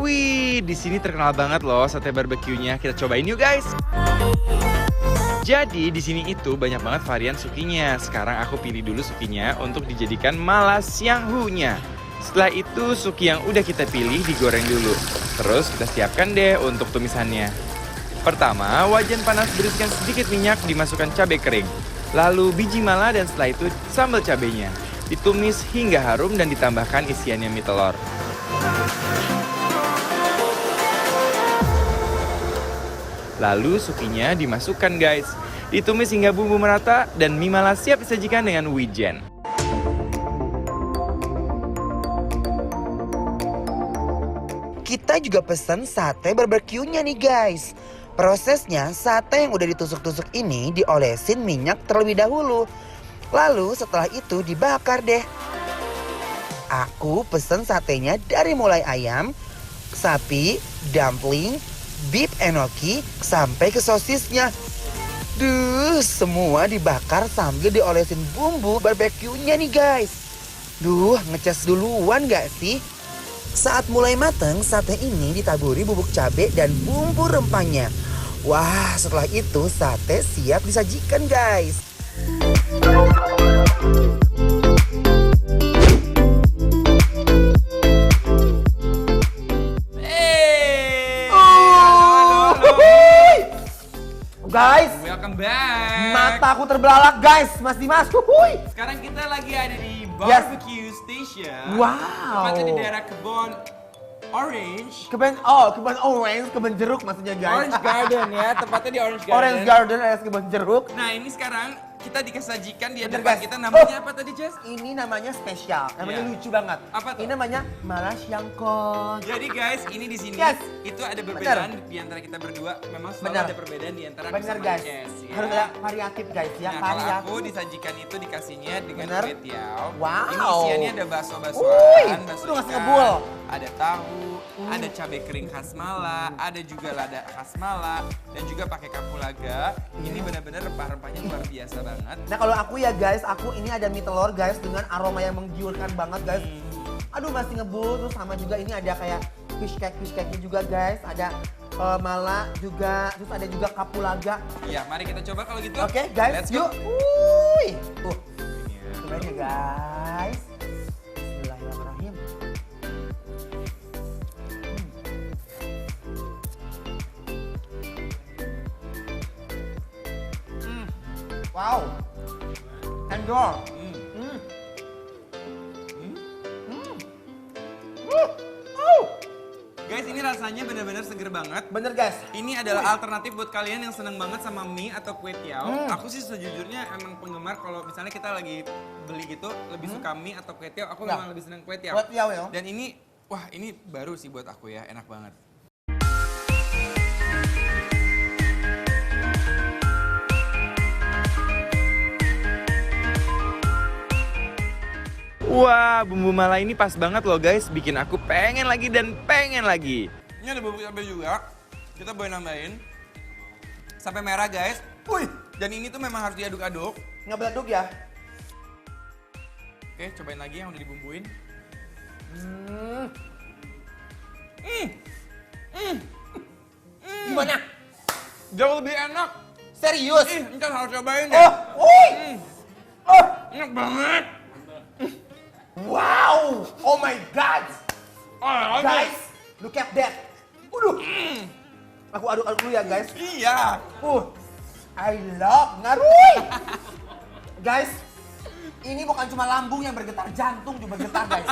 Wih, di sini terkenal banget loh sate barbeque-nya. Kita cobain yuk guys. Jadi di sini itu banyak banget varian sukinya. Sekarang aku pilih dulu sukinya untuk dijadikan malasyanghunya. Setelah itu suki yang udah kita pilih digoreng dulu. Terus kita siapkan deh untuk tumisannya. Pertama, wajan panas berisikan sedikit minyak, dimasukkan cabai kering. Lalu biji mala dan setelah itu sambal cabenya. Ditumis hingga harum dan ditambahkan isiannya mie telur. Lalu sukinya dimasukkan guys. Ditumis hingga bumbu merata dan mie mala siap disajikan dengan wijen. Kita juga pesen sate barbeque-nya nih guys. Prosesnya sate yang udah ditusuk-tusuk ini diolesin minyak terlebih dahulu. Lalu setelah itu dibakar deh. Aku pesen satenya dari mulai ayam, sapi, dumpling, beef enoki, sampai ke sosisnya. Duh, semua dibakar sambil diolesin bumbu barbeque-nya nih guys. Duh, ngecas duluan gak sih? Saat mulai mateng, sate ini ditaburi bubuk cabai dan bumbu rempahnya. Wah, setelah itu sate siap disajikan guys. Guys, Welcome back. mata aku terbelalak guys, Mas Dimas. Huhuy. Sekarang kita lagi ada di barbecue station. Wow. Tepatnya di daerah Kebon Orange. Kebun orange, kebun jeruk maksudnya guys. Orange Garden ya, tepatnya di Orange Garden. Orange Garden alias kebun jeruk. Nah ini sekarang kita dikasajikan di Bener, depan guys. kita, namanya apa tadi Jess? Ini namanya spesial, namanya Iya. lucu banget. Apa tuh? Ini namanya malasyangkon. Jadi guys, ini di sini Yes. itu ada perbedaan di antara kita berdua. Memang selalu Bener. ada perbedaan di antara aku Bener sama guys, Jess. Ya. harus ada variatif guys ya. Nah, kalau variatif. aku disajikan itu dikasihnya dengan Bener. kue tiaw. Wow. Ini isiannya ada Uy, bakso-baksoan, bakso udah ngasih ikan, ngebul. ada tahu, ada cabai kering khas Mala, ada juga lada khas Mala, dan juga pakai kapulaga. Ini benar-benar rempah-rempahnya luar biasa banget. Nah kalau aku ya guys, aku ini ada mie telur guys dengan aroma yang menggiurkan banget guys. Aduh masih ngebul, terus sama juga ini ada kayak fish cake-nya juga guys. Ada mala juga, terus ada juga kapulaga. Iya, mari kita coba kalau gitu. Oke guys, Let's go. yuk. Wuih. Tuh, Ini ya. cobain ya guys. Bismillahirrahmanirrahim. Wow. Endor. Guys, ini rasanya benar-benar seger banget. Bener guys. Ini adalah alternatif buat kalian yang seneng banget sama mie atau kue tiaw. Aku sih sejujurnya emang penggemar kalau misalnya kita lagi beli gitu lebih suka mie atau kue tiaw. Aku Ya. memang lebih seneng kue tiaw. Kue tiaw ya. Dan ini, wah ini baru sih buat aku ya, enak banget. Wah, bumbu mala ini pas banget loh guys, bikin aku pengen lagi dan pengen lagi. Ini ada bumbu cabai juga, kita boleh nambahin. Sampai merah guys. Wih, Dan ini tuh memang harus diaduk-aduk. nggak beleduk ya. Oke, cobain lagi yang udah dibumbuin. Gimana? Jauh lebih enak. Serius? Ih, entar harus cobain deh. Oh, woi. Oh, Enak banget. wow. Oh my god. Oh, Guys, look at that. Waduh. Aku aduk-aduk dulu ya guys. Iya. I love ngaruy. Guys, ini bukan cuma lambung yang bergetar, jantung juga bergetar guys.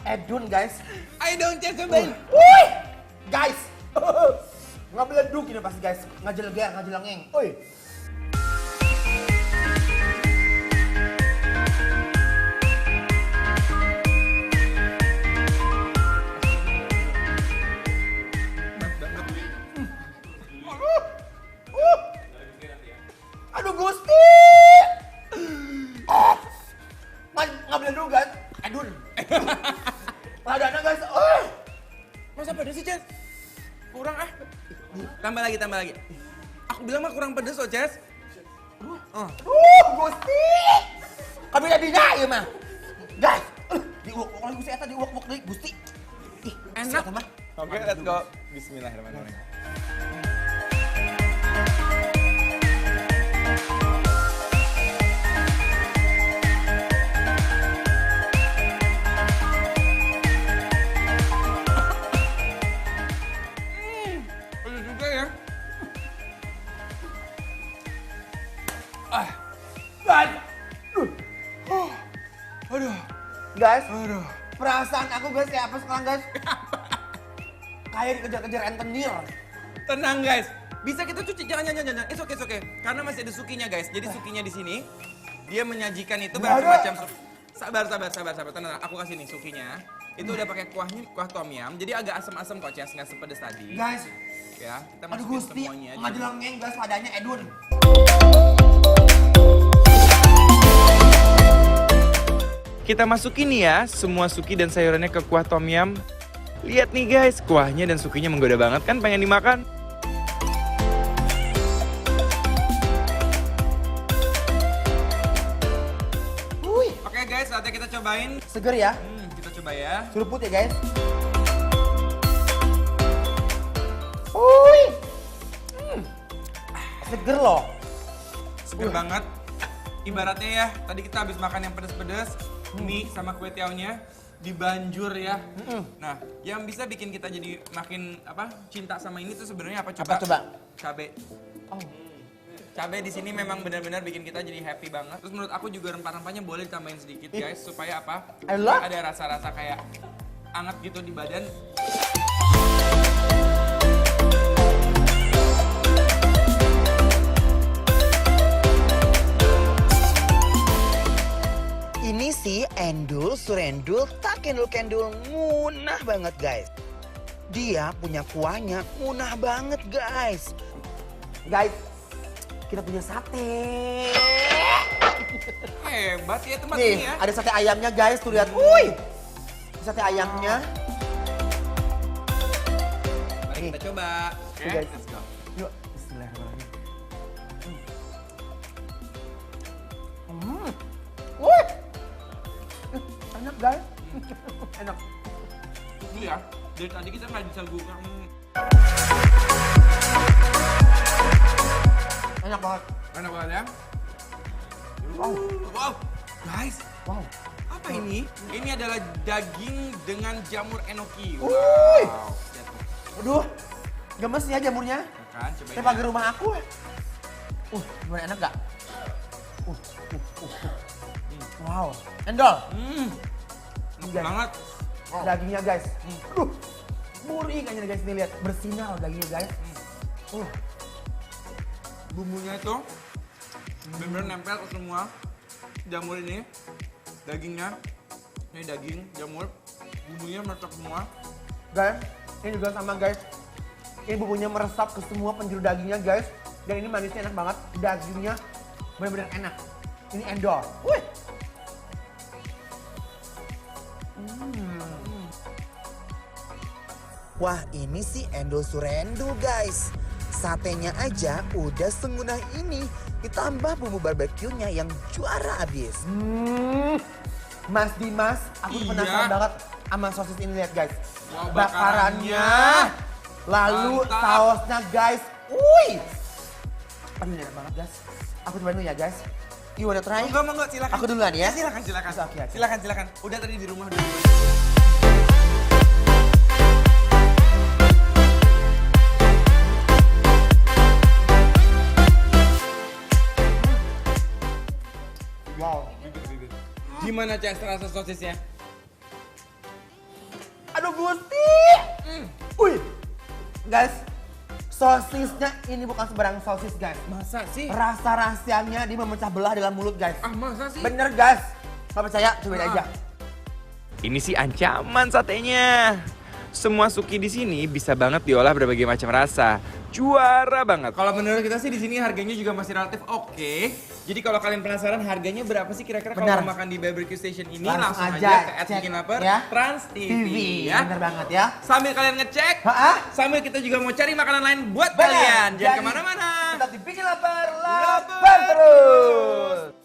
Edun guys. Ayo dong, Cez, cobain. Woi, guys. Nggak beleduk ini pasti guys. Nggak jeleger, nggak jelengeng. Woi. Aduh Gusti. Nggak beleduk guys. Edun. Ladana guys. Masa pedes sih, Cez? Kurang ah. Tambah lagi, tambah lagi. Aku bilang mah kurang pedes loh, Cez. Gusti. Kami jadinya ieu mah. Guys, diuak-uak lagi Gusti eta diuak-uak deui Gusti. Ih, Enak. Gusti eta mah Oke, let's go. Bismillahirrahmanirrahim. Pedes juga ya. Aduh. Guys, Aduh. perasaan aku guys kayak apa sekarang guys? Kayak dikejar-kejar rentenir. Tenang guys, bisa kita cuci, jangan. It's okay. Karena masih ada sukinya guys. Jadi sukinya di sini, dia menyajikan itu bermacam. Sabar. Tenang, aku kasih nih sukinya. Itu udah pakai kuah tom yum. Jadi agak asam-asam kok, Ces, nggak sepedes tadi. Guys, Ya, kita aduh masukin Gusti, semuanya. nggak jelengeng guys padanya Edun. Kita masukin nih ya, semua suki dan sayurannya ke kuah tom yum. Lihat nih guys, kuahnya dan sukinya menggoda banget kan, pengen dimakan. Oke guys, saatnya kita cobain. Seger ya, Kita coba ya. seruput ya guys. Wuih, seger loh. Seger banget. Ibaratnya ya, tadi kita habis makan yang pedes-pedes, mie sama kue tiaunya dibanjur ya. Nah, yang bisa bikin kita jadi makin cinta sama ini tuh sebenarnya apa coba? Apa coba? Cabe. Oh. Cabe di sini memang benar-benar bikin kita jadi happy banget. Terus menurut aku juga rempah-rempahnya boleh ditambahin sedikit guys supaya apa? I love. Ada rasa-rasa kayak anget gitu di badan. Ini sih endul, surendul, tak kendul ngunah banget guys. Dia punya kuahnya ngunah banget guys. Guys, kita punya sate. Hebat ya tempat Nih, ini ya. ada sate ayamnya guys, tuh lihat. Wuih, sate ayamnya. Mari kita coba. Oke, Oke, guys. let's go. Yuk, bismillahirrahmanirrahim. Wuih, enak guys. Enak. Itu ya, dari tadi kita nggak bisa buka. Enak banget. Enak banget ya. Wow, guys, Wow. apa ini? Ini adalah daging dengan jamur enoki. Wuih. Wow. Lihat tuh. Aduh, gemes ya jamurnya. Kan, cobain. Kayak pagar rumah aku. Gimana enak gak? Wow, endol. Enak Guys. banget. Dagingnya guys. Aduh, murih kayaknya guys, nih lihat bersinar dagingnya guys. Bumbunya itu bener-bener nempel ke semua jamur ini. Dagingnya, ini daging, jamur, bumbunya meresap semua. Guys, ini juga sama guys. Ini bumbunya meresap ke semua penjuru dagingnya guys. Dan ini manisnya enak banget. Dagingnya benar-benar enak. Ini endol. Wih. Wah ini sih endul surendul guys. Satenya aja udah sengunah ini. Ditambah bumbu barbeque-nya yang juara abis. Mas Dimas, aku Iya. penasaran banget sama sosis ini, lihat guys. Wah, Bakarannya. bakarannya. Lalu Mantap. sausnya guys. Wih. Aduh ini enak banget guys. Aku cobain dulu ya guys. You wanna try? Enggak, silakan. Aku duluan ya. Silakan. Oke. Silakan. Udah tadi di rumah dulu. Wow. Gimana Ces rasa sosisnya? Aduh Gusti. Wih. Guys, sosisnya ini bukan sembarang sosis guys. Masa sih? Rasa rahasianya dia memecah belah dalam mulut guys. Masa sih? Bener guys. Gak percaya, cobain aja. Ini sih ancaman satenya. Semua suki di sini bisa banget diolah berbagai macam rasa. Juara banget. Kalau menurut kita sih di sini harganya juga masih relatif oke. Jadi kalau kalian penasaran harganya berapa sih kira-kira kalau Benar. mau makan di barbecue station ini, Langsung langsung aja aja ke cek, @bikinlaper ya. Trans TV ya. Bener banget ya. Sambil kalian ngecek, sambil kita juga mau cari makanan lain buat Benar. kalian. Jangan Jadi, kemana-mana. Tetap dibikin lapar terus.